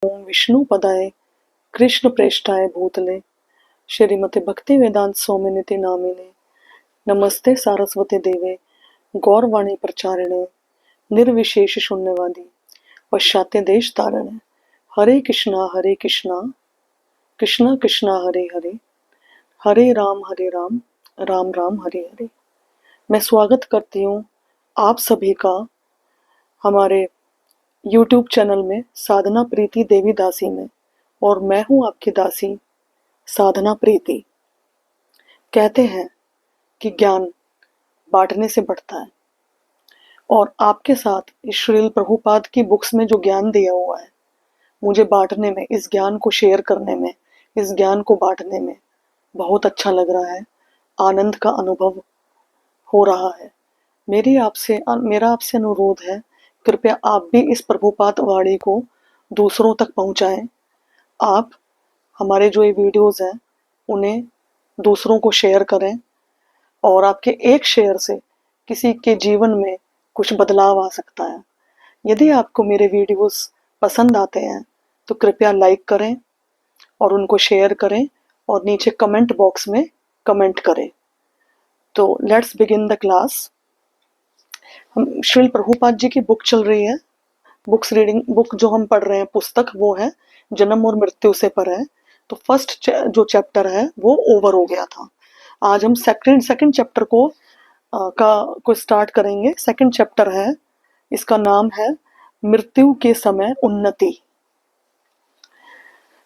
ओम विष्णु पदाय कृष्ण प्रेष्ठाय भूतले श्रीमते भक्ति वेदांत स्वामिनिति नामिने नमस्ते सारस्वती देवे गौरवाणी प्रचारिणे निर्विशेष शून्यवादी पश्चात्य देश तारणे हरे कृष्णा कृष्णा कृष्णा हरे हरे हरे राम राम राम हरे हरे। मैं स्वागत करती हूँ आप सभी का हमारे YouTube चैनल में साधना प्रीति देवी दासी में, और मैं हूँ आपकी दासी साधना प्रीति। कहते हैं कि ज्ञान बांटने से बढ़ता है, और आपके साथ इस श्रील प्रभुपाद की बुक्स में जो ज्ञान दिया हुआ है, मुझे बांटने में, इस ज्ञान को शेयर करने में, इस ज्ञान को बांटने में बहुत अच्छा लग रहा है। आनंद का अनुभव हो रहा है। मेरा आपसे अनुरोध है, कृपया आप भी इस प्रभुपाद वाणी को दूसरों तक पहुंचाएं। आप हमारे जो ये वीडियोस हैं उन्हें दूसरों को शेयर करें, और आपके एक शेयर से किसी के जीवन में कुछ बदलाव आ सकता है। यदि आपको मेरे वीडियोस पसंद आते हैं तो कृपया लाइक करें और उनको शेयर करें, और नीचे कमेंट बॉक्स में कमेंट करें। तो लेट्स बिगिन द क्लास। हम श्रील प्रभुपाद जी की बुक चल रही है। बुक जो हम पढ़ रहे हैं, पुस्तक, वो है जन्म और मृत्यु से पर है। तो फर्स्ट जो चैप्टर है वो ओवर हो गया था। आज हम सेकंड चैप्टर को स्टार्ट करेंगे। सेकंड चैप्टर है, इसका नाम है मृत्यु के समय उन्नति।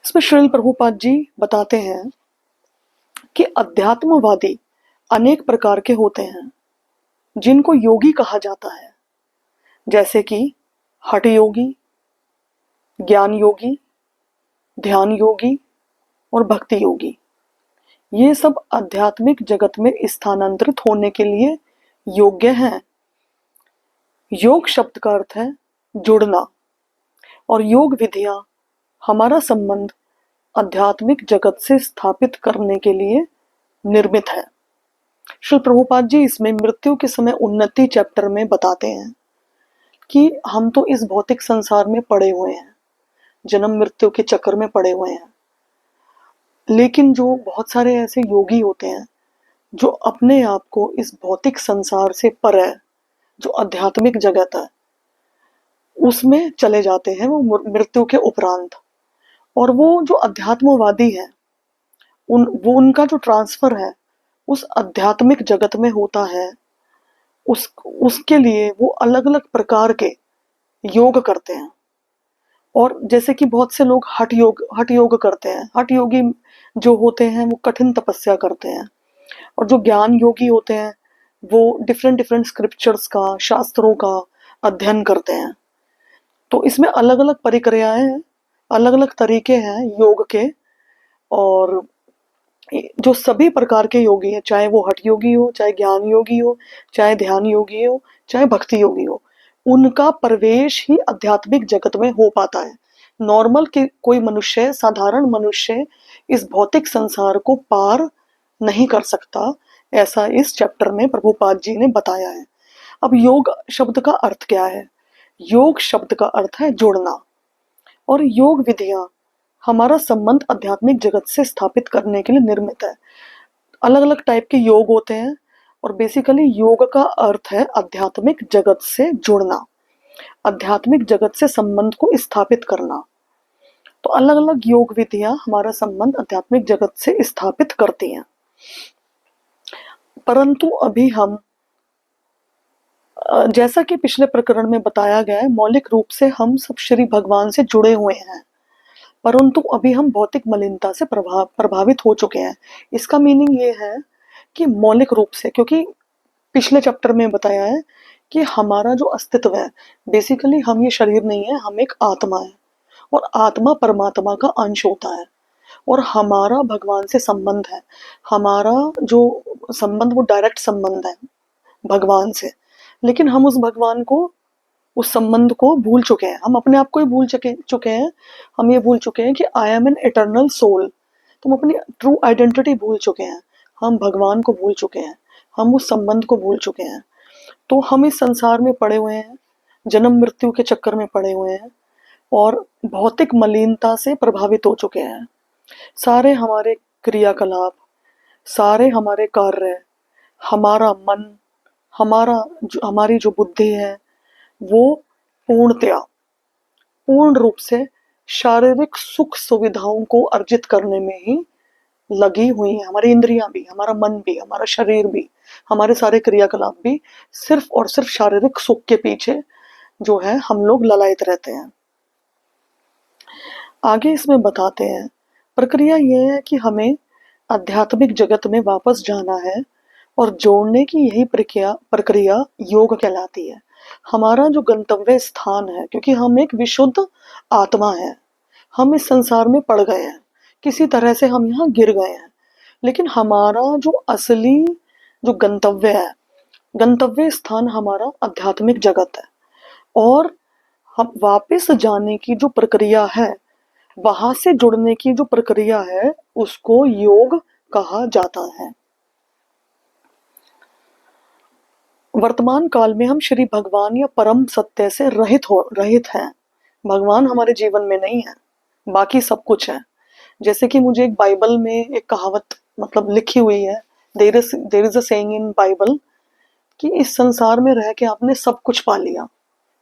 इसमें श्रील प्रभुपाद जी बताते हैं कि अध्यात्मवादी अनेक प्रकार के होते हैं जिनको योगी कहा जाता है, जैसे कि हठ योगी, ज्ञान योगी, ध्यान योगी और भक्ति योगी। ये सब आध्यात्मिक जगत में स्थानांतरित होने के लिए योग्य हैं। योग शब्द का अर्थ है जुड़ना, और योग विधियां हमारा संबंध आध्यात्मिक जगत से स्थापित करने के लिए निर्मित है। श्री प्रभुपाद जी इसमें मृत्यु के समय उन्नति चैप्टर में बताते हैं कि हम तो इस भौतिक संसार में पड़े हुए हैं, जन्म मृत्यु के चक्कर में पड़े हुए हैं, लेकिन जो बहुत सारे ऐसे योगी होते हैं जो अपने आप को इस भौतिक संसार से परे, जो आध्यात्मिक जगत है, उसमें चले जाते हैं वो मृत्यु के उपरांत। और वो जो अध्यात्मवादी है, उनका जो ट्रांसफर है उस आध्यात्मिक जगत में होता है। उसके लिए वो अलग अलग प्रकार के योग करते हैं। और जैसे कि बहुत से लोग हठ योग करते हैं। हठ योगी जो होते हैं वो कठिन तपस्या करते हैं, और जो ज्ञान योगी होते हैं वो डिफरेंट स्क्रिप्चर्स का, शास्त्रों का अध्ययन करते हैं। तो इसमें अलग अलग प्रक्रियाएं हैं, अलग अलग तरीके हैं योग के। और जो सभी प्रकार के योगी हैं, चाहे वो हठ योगी हो, चाहे ज्ञान योगी हो, चाहे ध्यान योगी हो, चाहे भक्ति योगी हो, उनका प्रवेश ही आध्यात्मिक जगत में हो पाता है। नॉर्मल के कोई मनुष्य, साधारण मनुष्य इस भौतिक संसार को पार नहीं कर सकता, ऐसा इस चैप्टर में प्रभुपाद जी ने बताया है। अब योग शब्द का अर्थ क्या है? योग शब्द का अर्थ है जोड़ना, और योग विधियां हमारा संबंध आध्यात्मिक जगत से स्थापित करने के लिए निर्मित है। अलग अलग टाइप के योग होते हैं, और बेसिकली योग का अर्थ है आध्यात्मिक जगत से जुड़ना, आध्यात्मिक जगत से संबंध को स्थापित करना। तो अलग अलग योग विधियां हमारा संबंध आध्यात्मिक जगत से स्थापित करती हैं। परंतु अभी हम, जैसा कि पिछले प्रकरण में बताया गया है, मौलिक रूप से हम सब श्री भगवान से जुड़े हुए हैं, परंतु अभी हम भौतिक मलिनता से प्रभावित हो चुके हैं। इसका मीनिंग ये है कि मौलिक रूप से, क्योंकि पिछले चैप्टर में बताया है कि हमारा जो अस्तित्व है, बेसिकली हम ये शरीर नहीं है, हम एक आत्मा है, और आत्मा परमात्मा का अंश होता है, और हमारा भगवान से संबंध है। हमारा जो संबंध वो डायरेक्ट संबंध है भगवान से, लेकिन हम उस भगवान को, उस संबंध को भूल चुके हैं। हम अपने आप को ही भूल चुके हैं। हम ये भूल चुके हैं कि I am an eternal soul. तो हम अपनी ट्रू आइडेंटिटी भूल चुके हैं। हम भगवान को भूल चुके हैं, हम उस संबंध को भूल चुके हैं। तो हम इस संसार में पड़े हुए हैं, जन्म मृत्यु के चक्कर में पड़े हुए हैं, और भौतिक मलिनता से प्रभावित हो चुके हैं। सारे हमारे क्रियाकलाप, सारे हमारे कार्य, हमारा मन, हमारी जो बुद्धि है, वो पूर्ण रूप से शारीरिक सुख सुविधाओं को अर्जित करने में ही लगी हुई है। हमारी इंद्रियां भी, हमारा मन भी, हमारा शरीर भी, हमारे सारे क्रियाकलाप भी सिर्फ और सिर्फ शारीरिक सुख के पीछे जो है हम लोग ललायत रहते हैं। आगे इसमें बताते हैं, प्रक्रिया यह है कि हमें आध्यात्मिक जगत में वापस जाना है और जोड़ने की यही प्रक्रिया योग कहलाती है। हमारा जो गंतव्य स्थान है, क्योंकि हम एक विशुद्ध आत्मा है, हम इस संसार में पड़ गए हैं, किसी तरह से हम यहाँ गिर गए हैं, लेकिन हमारा जो असली जो गंतव्य है, गंतव्य स्थान हमारा आध्यात्मिक जगत है। और हम वापस जाने की जो प्रक्रिया है, वहां से जुड़ने की जो प्रक्रिया है, उसको योग कहा जाता है। वर्तमान काल में हम श्री भगवान या परम सत्य से रहित हैं। भगवान हमारे जीवन में नहीं है, बाकी सब कुछ है। जैसे कि मुझे एक बाइबल में एक कहावत मतलब लिखी हुई है, there is a saying in Bible कि इस संसार में रह के आपने सब कुछ पा लिया,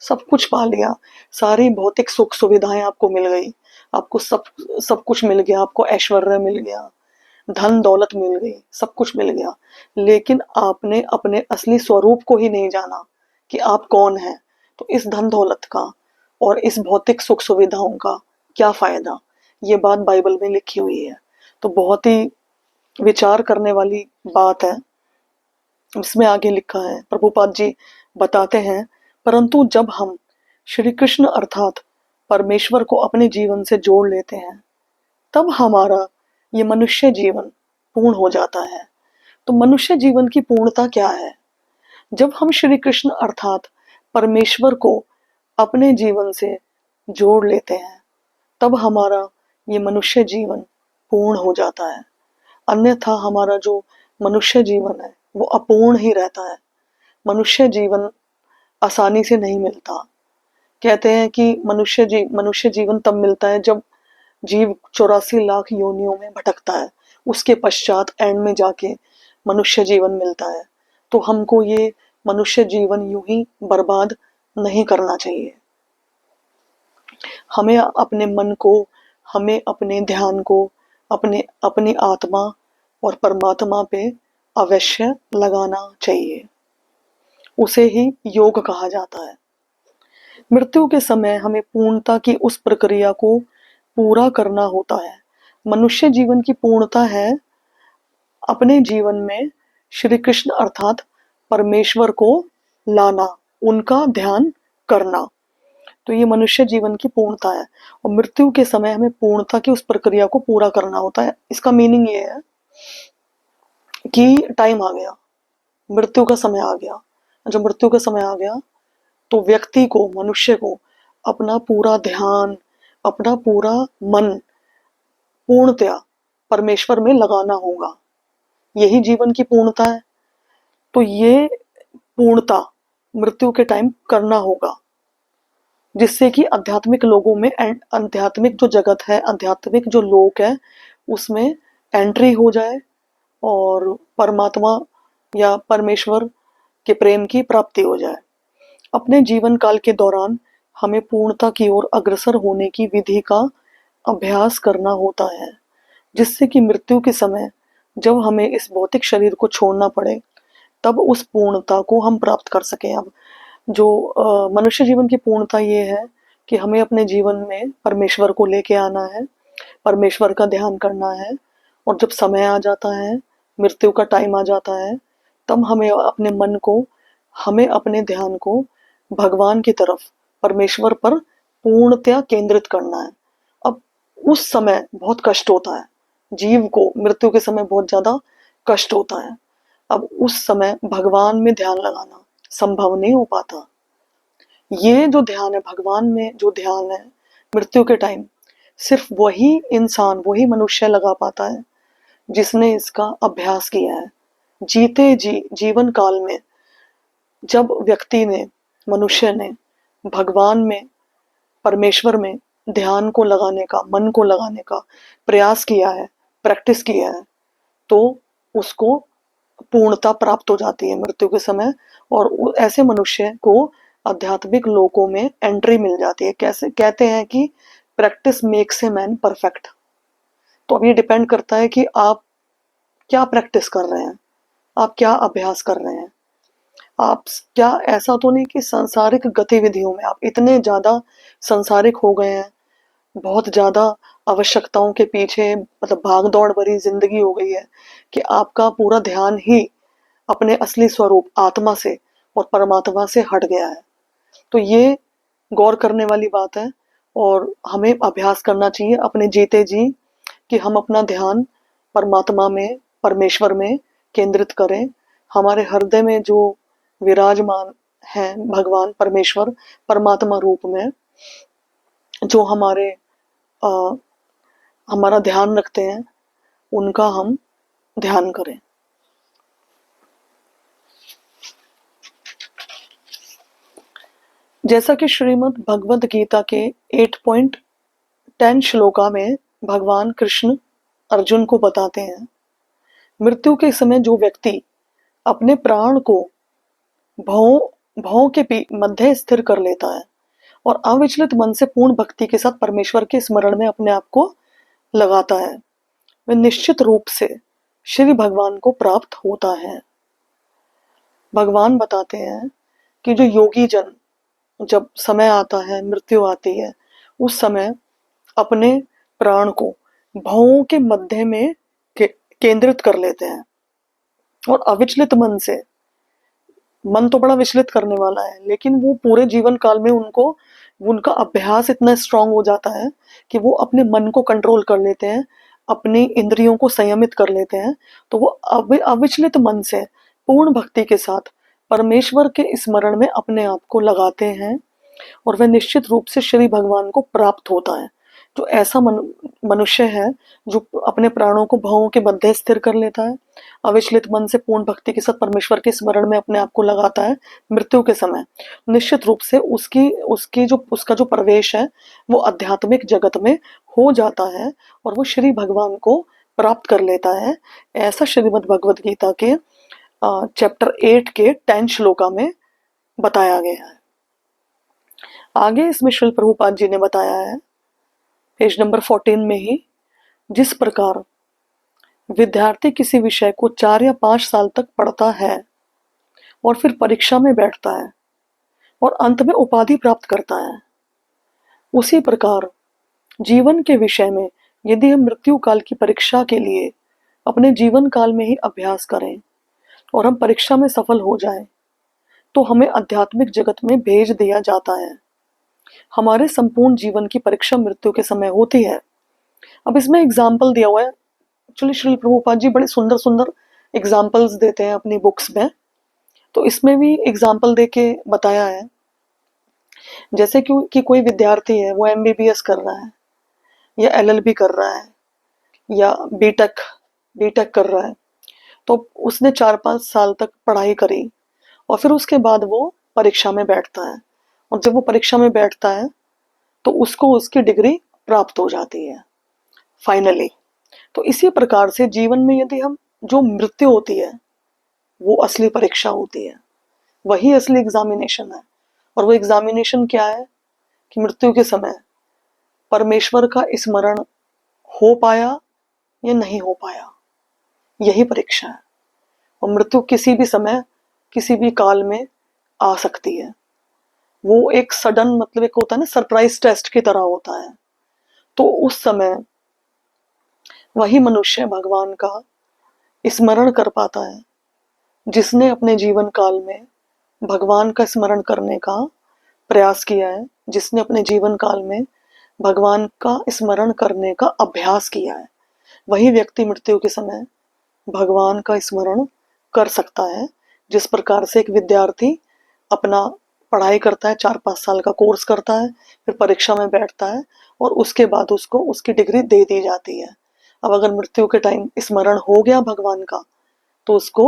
सब कुछ पा लिया, सारी भौतिक सुख सुविधाएं आपको मिल गई, आपको सब कुछ मिल गया, आपको ऐश्वर्य मिल गया, धन दौलत मिल गई, सब कुछ मिल गया, लेकिन आपने अपने असली स्वरूप को ही नहीं जाना कि आप कौन हैं। तो इस धन दौलत का और इस भौतिक सुख सुविधाओं का क्या फायदा? ये बात बाइबल में लिखी हुई है। तो बहुत ही विचार करने वाली बात है। इसमें आगे लिखा है, प्रभुपाद जी बताते हैं, परंतु जब हम श्री कृष्ण अर्थात परमेश्वर को अपने जीवन से जोड़ लेते हैं, तब हमारा ये मनुष्य जीवन पूर्ण हो जाता है। तो मनुष्य जीवन की पूर्णता क्या है? जब हम श्री कृष्ण अर्थात परमेश्वर को अपने जीवन से जोड़ लेते हैं, तब हमारा ये मनुष्य जीवन पूर्ण हो जाता है। अन्यथा हमारा जो मनुष्य जीवन है वो अपूर्ण ही रहता है। मनुष्य जीवन आसानी से नहीं मिलता। कहते हैं कि मनुष्य जीवन तब मिलता है जब जीव 84 लाख योनियों में भटकता है, उसके पश्चात एंड में जाके मनुष्य जीवन मिलता है। तो हमको ये मनुष्य जीवन यूं ही बर्बाद नहीं करना चाहिए। हमें अपने मन को, हमें अपने ध्यान को अपनी आत्मा और परमात्मा पे अवश्य लगाना चाहिए। उसे ही योग कहा जाता है। मृत्यु के समय हमें पूर्णता की उस प्रक्रिया को पूरा करना होता है। मनुष्य जीवन की पूर्णता है अपने जीवन में श्री कृष्ण अर्थात परमेश्वर को लाना, उनका ध्यान करना। तो ये मनुष्य जीवन की पूर्णता है। और मृत्यु के समय हमें पूर्णता की उस प्रक्रिया को पूरा करना होता है। इसका मीनिंग ये है कि टाइम आ गया, मृत्यु का समय आ गया। जब मृत्यु का समय आ गया तो व्यक्ति को, मनुष्य को अपना पूरा ध्यान, अपना पूरा मन पूर्णतया परमेश्वर में लगाना होगा। यही जीवन की पूर्णता है। तो ये पूर्णता मृत्यु के टाइम करना होगा, जिससे कि आध्यात्मिक लोगों में, आध्यात्मिक जो जगत है, आध्यात्मिक जो लोक है, उसमें एंट्री हो जाए और परमात्मा या परमेश्वर के प्रेम की प्राप्ति हो जाए। अपने जीवन काल के दौरान हमें पूर्णता की ओर अग्रसर होने की विधि का अभ्यास करना होता है, जिससे कि मृत्यु के समय जब हमें इस भौतिक शरीर को छोड़ना पड़े, तब उस पूर्णता को हम प्राप्त कर सकें। अब जो मनुष्य जीवन की पूर्णता ये है कि हमें अपने जीवन में परमेश्वर को लेके आना है, परमेश्वर का ध्यान करना है, और जब समय आ जाता है, मृत्यु का टाइम आ जाता है, तब हमें अपने मन को, हमें अपने ध्यान को भगवान की तरफ, परमेश्वर पर पूर्णतया केंद्रित करना है। अब उस समय बहुत कष्ट होता है, जीव को मृत्यु के समय बहुत ज्यादा कष्ट होता है। अब उस समय भगवान में ध्यान लगाना संभव नहीं हो पाता। ये जो ध्यान है, भगवान में जो ध्यान है मृत्यु के टाइम, सिर्फ वही इंसान, वही मनुष्य लगा पाता है जिसने इसका अभ्यास किया है। जीवन काल में जब व्यक्ति ने, मनुष्य ने भगवान में परमेश्वर में ध्यान को लगाने का, मन को लगाने का प्रयास किया है, प्रैक्टिस किया है, तो उसको पूर्णता प्राप्त हो जाती है मृत्यु के समय, और ऐसे मनुष्य को आध्यात्मिक लोकों में एंट्री मिल जाती है। कैसे कहते हैं कि practice makes a man perfect. तो अब ये डिपेंड करता है कि आप क्या प्रैक्टिस कर रहे हैं, आप क्या अभ्यास कर रहे हैं। आप क्या, ऐसा तो नहीं कि सांसारिक गतिविधियों में आप इतने ज्यादा सांसारिक हो गए हैं, बहुत ज्यादा आवश्यकताओं के पीछे, मतलब भाग दौड़ भरी जिंदगी हो गई है कि आपका पूरा ध्यान ही अपने असली स्वरूप आत्मा से और परमात्मा से हट गया है। तो ये गौर करने वाली बात है, और हमें अभ्यास करना चाहिए अपने जीते जी कि हम अपना ध्यान परमात्मा में, परमेश्वर में केंद्रित करें। हमारे हृदय में जो विराजमान है भगवान परमेश्वर परमात्मा रूप में, जो आ, हमारा ध्यान रखते हैं, उनका हम ध्यान करें। जैसा कि श्रीमद् भगवद गीता के 8.10 श्लोका में भगवान कृष्ण अर्जुन को बताते हैं, मृत्यु के समय जो व्यक्ति अपने प्राण को भवों के मध्य स्थिर कर लेता है और अविचलित मन से पूर्ण भक्ति के साथ परमेश्वर के स्मरण में अपने आप को लगाता है, वह निश्चित रूप से श्री भगवान को प्राप्त होता है। भगवान बताते हैं कि जो योगी जन, जब समय आता है, मृत्यु आती है, उस समय अपने प्राण को भवों के मध्य में केंद्रित कर लेते हैं और अविचलित मन से, मन तो बड़ा विचलित करने वाला है, लेकिन वो पूरे जीवन काल में उनका अभ्यास इतना स्ट्रांग हो जाता है कि वो अपने मन को कंट्रोल कर लेते हैं, अपनी इंद्रियों को संयमित कर लेते हैं। तो वो अविचलित मन से पूर्ण भक्ति के साथ परमेश्वर के स्मरण में अपने आप को लगाते हैं और वह निश्चित रूप से श्री भगवान को प्राप्त होता है। जो ऐसा मनुष्य है जो अपने प्राणों को भवों के मध्य स्थिर कर लेता है, अविचलित मन से पूर्ण भक्ति के साथ परमेश्वर के स्मरण में अपने आप को लगाता है, मृत्यु के समय निश्चित रूप से उसका जो प्रवेश है वो आध्यात्मिक जगत में हो जाता है और वो श्री भगवान को प्राप्त कर लेता है। ऐसा श्रीमद् भगवद गीता के चैप्टर 8 के 10 श्लोका में बताया गया है। आगे इसमें श्रील प्रभुपाद जी ने बताया है पेज नंबर 14 में ही, जिस प्रकार विद्यार्थी किसी विषय को 4 या 5 साल तक पढ़ता है और फिर परीक्षा में बैठता है और अंत में उपाधि प्राप्त करता है, उसी प्रकार जीवन के विषय में यदि हम मृत्यु काल की परीक्षा के लिए अपने जीवन काल में ही अभ्यास करें और हम परीक्षा में सफल हो जाएं, तो हमें आध्यात्मिक जगत में भेज दिया जाता है। हमारे संपूर्ण जीवन की परीक्षा मृत्यु के समय होती है। अब इसमें एग्जाम्पल दिया हुआ है, एक्चुअली श्री प्रभुपाद जी बड़े सुंदर सुंदर एग्जाम्पल्स देते हैं अपनी बुक्स में, तो इसमें भी एग्जाम्पल दे के बताया है। जैसे कि कोई विद्यार्थी है, वो MBBS कर रहा है या LLB कर रहा है या बीटेक कर रहा है, तो उसने 4-5 साल तक पढ़ाई करी और फिर उसके बाद वो परीक्षा में बैठता है, और जब वो परीक्षा में बैठता है तो उसको उसकी डिग्री प्राप्त हो जाती है फाइनली। तो इसी प्रकार से जीवन में यदि हम, जो मृत्यु होती है वो असली परीक्षा होती है, वही असली एग्जामिनेशन है। और वो एग्जामिनेशन क्या है कि मृत्यु के समय परमेश्वर का स्मरण हो पाया या नहीं हो पाया, यही परीक्षा है। और मृत्यु किसी भी समय, किसी भी काल में आ सकती है। वो एक सडन, मतलब एक होता है ना, सरप्राइज टेस्ट की तरह होता है। तो उस समय वही मनुष्य भगवान का स्मरण कर पाता है जिसने अपने जीवन काल में भगवान का स्मरण करने का प्रयास किया है, जिसने अपने जीवन काल में भगवान का स्मरण करने का अभ्यास किया है। वही व्यक्ति मृत्यु के समय भगवान का स्मरण कर सकता है। जिस प्रकार से एक विद्यार्थी अपना पढ़ाई करता है, 4-5 साल का कोर्स करता है, फिर परीक्षा में बैठता है और उसके बाद उसको उसकी डिग्री दे दी जाती है। अब अगर मृत्यु के टाइम स्मरण हो गया भगवान का, तो उसको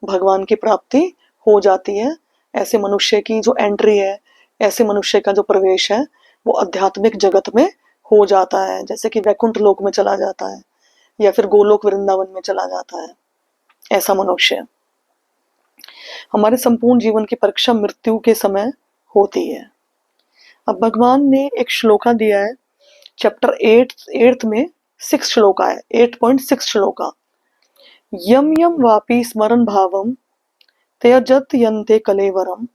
भगवान की प्राप्ति हो जाती है। ऐसे मनुष्य की जो एंट्री है, ऐसे मनुष्य का जो प्रवेश है, वो आध्यात्मिक जगत में हो जाता है, जैसे कि वैकुंठ लोक में चला जाता है या फिर गोलोक वृंदावन में चला जाता है। ऐसा मनुष्य, हमारे संपूर्ण जीवन की परीक्षा मृत्यु के समय होती है। अब भगवान ने एक श्लोका दिया है, चैप्टर 8 में 6 श्लोका है, 8.6 श्लोका। यम यम वापि स्मरण भावम त्यजत यन्ते कलेवरम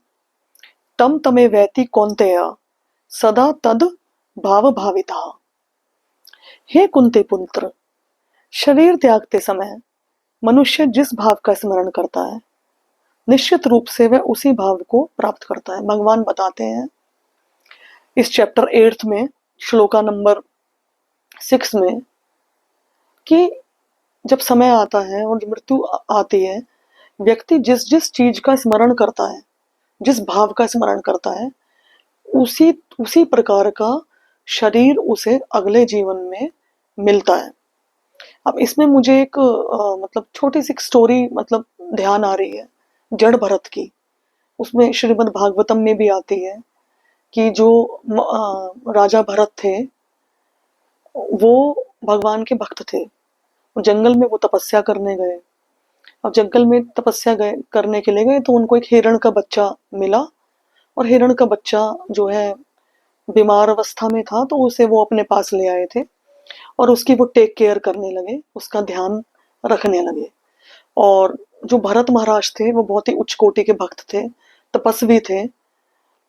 तम तमे वैति कौन्तेय सदा तद भाव भाविता। हे कुंती पुत्र, शरीर त्यागते समय मनुष्य जिस भाव का स्मरण करता है निश्चित रूप से वह उसी भाव को प्राप्त करता है। भगवान बताते हैं इस चैप्टर 8 में श्लोका नंबर 6 में कि जब समय आता है और मृत्यु आती है, व्यक्ति जिस जिस चीज का स्मरण करता है, जिस भाव का स्मरण करता है, उसी उसी प्रकार का शरीर उसे अगले जीवन में मिलता है। अब इसमें मुझे एक मतलब छोटी सी स्टोरी मतलब ध्यान आ रही है, जड़ भरत की। उसमें श्रीमद् भागवतम में भी आती है कि जो राजा भरत थे वो भगवान के भक्त थे। जंगल में वो तपस्या करने गए। अब जंगल में तपस्या करने के लिए गए तो उनको एक हिरण का बच्चा मिला, और हिरण का बच्चा जो है बीमार अवस्था में था, तो उसे वो अपने पास ले आए थे और उसकी वो टेक केयर करने लगे, उसका ध्यान रखने लगे। और जो भरत महाराज थे वो बहुत ही उच्च कोटि के भक्त थे, तपस्वी थे,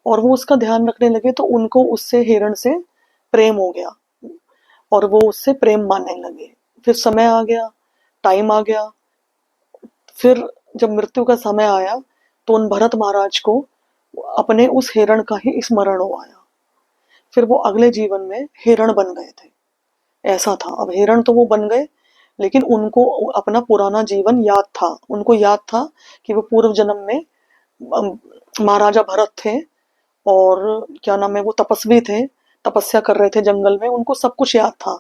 और वो उसका ध्यान रखने लगे तो उनको उससे, हिरण से प्रेम हो गया और वो उससे प्रेम मानने लगे। फिर समय आ गया, टाइम आ गया, फिर जब मृत्यु का समय आया तो उन भरत महाराज को अपने उस हिरण का ही स्मरण हो आया। फिर वो अगले जीवन में हिरण बन गए थे। ऐसा था। अब हिरण तो वो बन गए, लेकिन उनको अपना पुराना जीवन याद था। उनको याद था कि वो पूर्व जन्म में महाराजा भरत थे और क्या नाम है, वो तपस्वी थे, तपस्या कर रहे थे जंगल में, उनको सब कुछ याद था।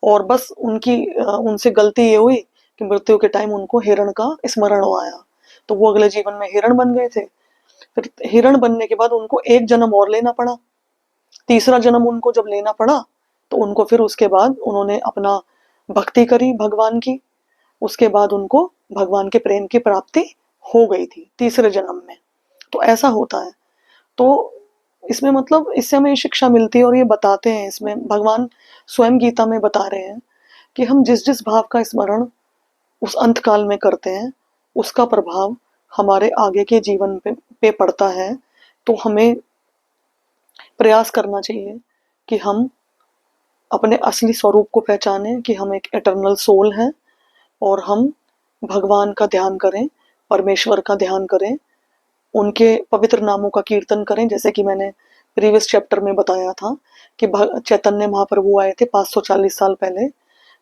और बस उनसे गलती ये हुई कि मृत्यु के टाइम उनको हिरण का स्मरण हो आया, तो वो अगले जीवन में हिरण बन गए थे। फिर हिरण बनने के बाद उनको एक जन्म और लेना पड़ा। तीसरा जन्म उनको जब लेना पड़ा तो उनको फिर उसके बाद उन्होंने अपना भक्ति करी भगवान की। उसके बाद उनको भगवान के प्रेम की प्राप्ति हो गई थी तीसरे जन्म में। तो ऐसा होता है। तो इसमें मतलब इससे हमें शिक्षा मिलती है और ये बताते हैं, इसमें भगवान स्वयं गीता में बता रहे हैं कि हम जिस जिस भाव का स्मरण उस अंत काल में करते हैं उसका प्रभाव हमारे आगे के जीवन पे पड़ता है। तो हमें प्रयास करना चाहिए कि हम अपने असली स्वरूप को पहचानें कि हम एक एटर्नल सोल हैं और हम भगवान का ध्यान करें, परमेश्वर का ध्यान करें, उनके पवित्र नामों का कीर्तन करें। जैसे कि मैंने प्रीवियस चैप्टर में बताया था कि चैतन्य महाप्रभु आए थे 540 साल पहले।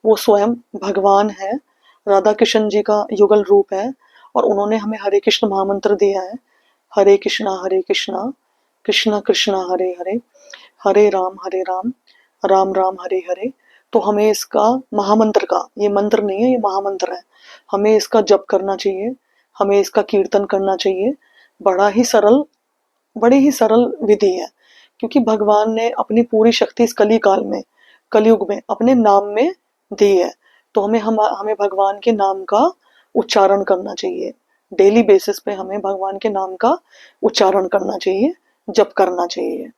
वो स्वयं भगवान है, राधा कृष्ण जी का युगल रूप है, और उन्होंने हमें हरे कृष्ण महामंत्र दिया है, हरे कृष्णा कृष्णा कृष्णा हरे हरे, हरे राम राम राम हरे हरे। तो हमें इसका महामंत्र का, ये मंत्र नहीं है, ये महामंत्र है, हमें इसका जप करना चाहिए, हमें इसका कीर्तन करना चाहिए। बड़ी ही सरल विधि है, क्योंकि भगवान ने अपनी पूरी शक्ति इस कलयुग में अपने नाम में दी है। तो हमें भगवान के नाम का उच्चारण करना चाहिए। डेली बेसिस पे हमें भगवान के नाम का उच्चारण करना चाहिए, जप करना चाहिए।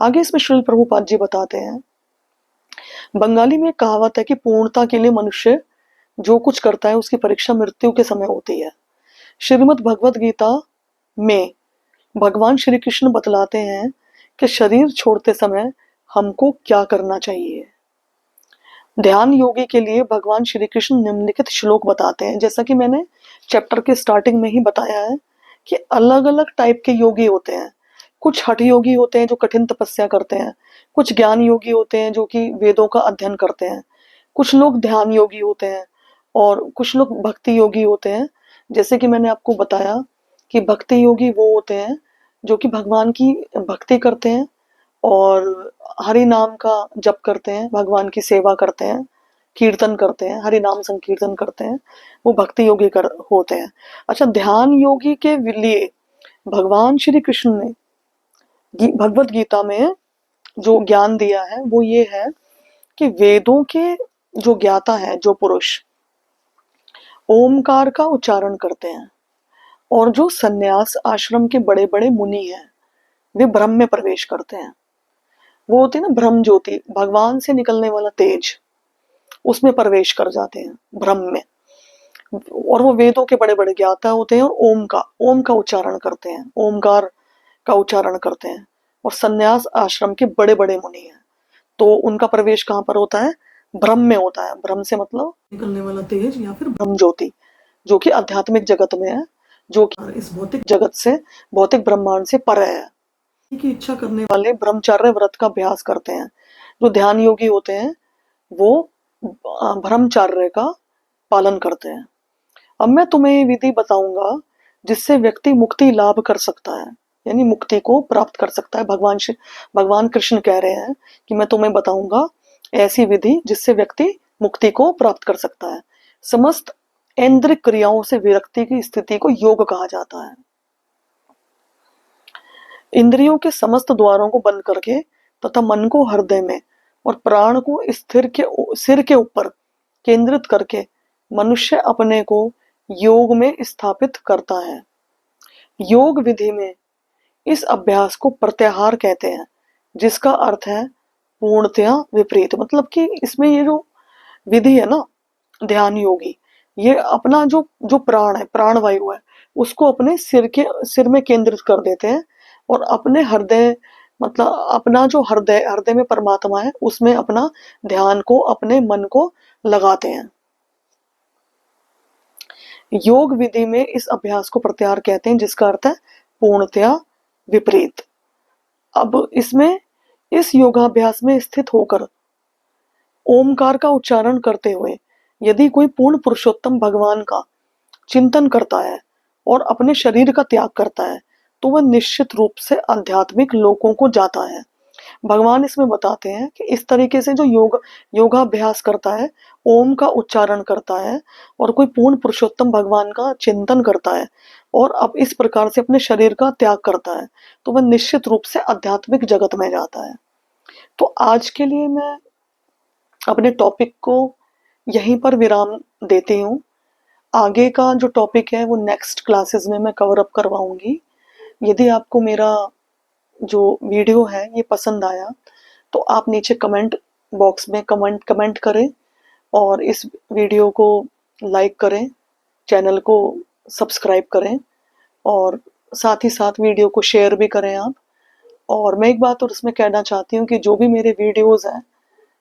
आगे इसमें श्रील प्रभुपाद जी बताते हैं, बंगाली में एक कहावत है कि पूर्णता के लिए मनुष्य जो कुछ करता है उसकी परीक्षा मृत्यु के समय होती है। श्रीमद् भगवत गीता में भगवान श्री कृष्ण बतलाते हैं कि शरीर छोड़ते समय हमको क्या करना चाहिए। ध्यान योगी के लिए भगवान श्री कृष्ण निम्नलिखित श्लोक बताते हैं। जैसा कि मैंने चैप्टर के स्टार्टिंग में ही बताया है कि अलग अलग टाइप के योगी होते हैं। कुछ हठ योगी होते हैं जो कठिन तपस्या करते हैं, कुछ ज्ञान योगी होते हैं जो कि वेदों का अध्ययन करते हैं, कुछ लोग ध्यान योगी होते हैं, और कुछ लोग भक्ति योगी होते हैं। जैसे कि मैंने आपको बताया कि भक्ति योगी वो होते हैं जो कि भगवान की भक्ति करते हैं और हरि नाम का जप करते हैं, भगवान की सेवा करते हैं, कीर्तन करते हैं, हरि नाम संकीर्तन करते हैं, वो भक्ति योगी होते हैं। अच्छा, ध्यान योगी के लिए भगवान श्री कृष्ण ने भगवत गीता में जो ज्ञान दिया है वो ये है कि वेदों के जो ज्ञाता है, जो पुरुष ओमकार का उच्चारण करते हैं, और जो सन्यास आश्रम के बड़े बड़े मुनि हैं, वे ब्रह्म में प्रवेश करते हैं। वो होती है ना ब्रह्म ज्योति, भगवान से निकलने वाला तेज, उसमें प्रवेश कर जाते हैं, ब्रह्म में। और वो वेदों के बड़े बड़े ज्ञाता होते हैं और ओम का उच्चारण करते हैं, ओमकार का उच्चारण करते हैं। और सन्यास आश्रम के बड़े बड़े मुनि हैं, तो उनका प्रवेश कहाँ पर होता है? ब्रह्म में होता है। ब्रह्म से मतलब निकलने वाला तेज या फिर ब्रह्म ज्योति, जो कि आध्यात्मिक जगत में है, जो कि इस भौतिक जगत से, भौतिक ब्रह्मांड से परे है। की इच्छा करने वाले ब्रह्मचर्य व्रत का अभ्यास करते हैं। जो ध्यान योगी होते हैं वो ब्रह्मचर्य का पालन करते हैं। अब मैं तुम्हें ये विधि बताऊंगा जिससे व्यक्ति मुक्ति लाभ कर सकता है, यानी मुक्ति को प्राप्त कर सकता है। भगवान कृष्ण कह रहे हैं कि मैं तुम्हें बताऊंगा ऐसी विधि जिससे व्यक्ति मुक्ति को प्राप्त कर सकता है। समस्त इंद्रिय क्रियाओं से विरक्ति की स्थिति को योग कहा जाता है। इंद्रियों के समस्त द्वारों को बंद करके तथा मन को हृदय में और प्राण को सिर के ऊपर केंद्रित करके मनुष्य अपने को योग में स्थापित करता है। योग विधि में इस अभ्यास को प्रत्याहार कहते हैं, जिसका अर्थ है पूर्णतया विपरीत। मतलब कि इसमें ये जो विधि है ना, ध्यान योगी, ये अपना जो जो प्राण है, प्राण वायु है, उसको अपने सिर में केंद्रित कर देते हैं और अपने हृदय, मतलब अपना जो हृदय में परमात्मा है, उसमें अपना ध्यान को, अपने मन को लगाते हैं। योग विधि में इस अभ्यास को प्रत्याहार कहते हैं, जिसका अर्थ है पूर्णतया विपरीत। अब इसमें इस योगाभ्यास में स्थित होकर ओमकार का उच्चारण करते हुए यदि कोई पूर्ण पुरुषोत्तम भगवान का चिंतन करता है और अपने शरीर का त्याग करता है, तो वह निश्चित रूप से आध्यात्मिक लोकों को जाता है। भगवान इसमें बताते हैं कि इस तरीके से जो योगाभ्यास करता है, ओम का उच्चारण करता है और कोई पूर्ण पुरुषोत्तम भगवान का चिंतन करता है और अब इस प्रकार से अपने शरीर का त्याग करता है, तो वह निश्चित रूप से आध्यात्मिक जगत में जाता है। तो आज के लिए मैं अपने टॉपिक को यहीं पर विराम देती हूँ। आगे का जो टॉपिक है वो नेक्स्ट क्लासेस में मैं कवर अप करवाऊंगी। यदि आपको मेरा जो वीडियो है ये पसंद आया तो आप नीचे कमेंट बॉक्स में कमेंट करें और इस वीडियो को लाइक करें, चैनल को सब्सक्राइब करें और साथ ही साथ वीडियो को शेयर भी करें आप। और मैं एक बात और इसमें कहना चाहती हूँ कि जो भी मेरे वीडियोस हैं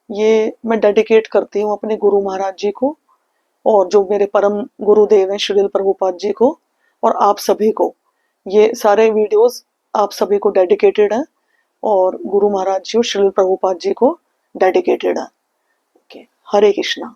ये मैं डेडिकेट करती हूँ अपने गुरु महाराज जी को, और जो मेरे परम गुरुदेव हैं श्रील प्रभुपाद जी को, और आप सभी को। ये सारे वीडियोस आप सभी को डेडिकेटेड है और गुरु महाराज जी और श्रील प्रभुपाद जी को डेडिकेटेड है। ओके, हरे कृष्णा।